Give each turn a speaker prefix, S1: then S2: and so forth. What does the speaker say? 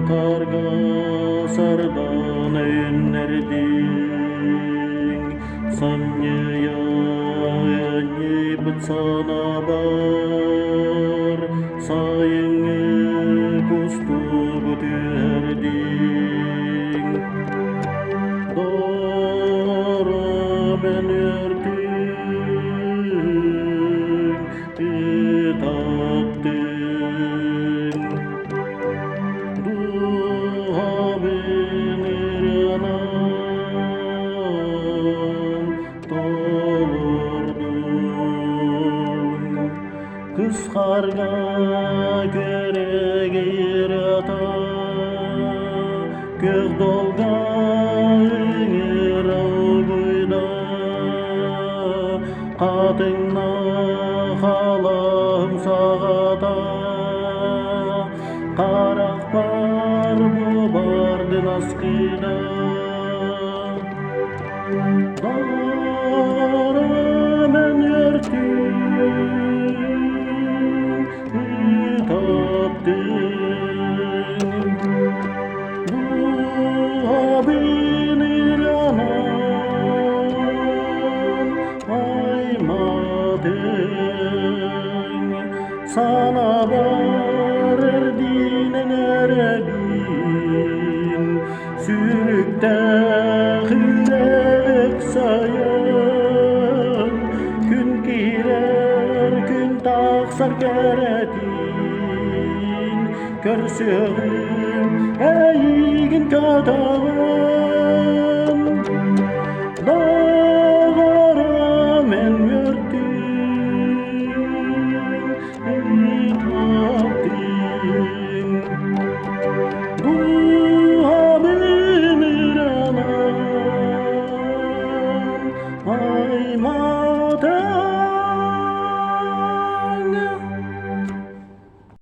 S1: karga sardan önerdin Sanya yani bıtsana bar Sayını kustu büterdin Doğru ben yerdin itattın Duha benir anam doldurdun Kıskarga göre girata Gök dolga ünür ağguyda Katınna halam sağata Karak var bu bardın askıda Dara men yertin itattın Duha binir anam aymadın Sana varar dinen erebin Sürükte hillek sayan Gün girer gün taksar keretin Körsüğüm eygin katağın Dağara men yörtün itattın Duha benir anam aymadın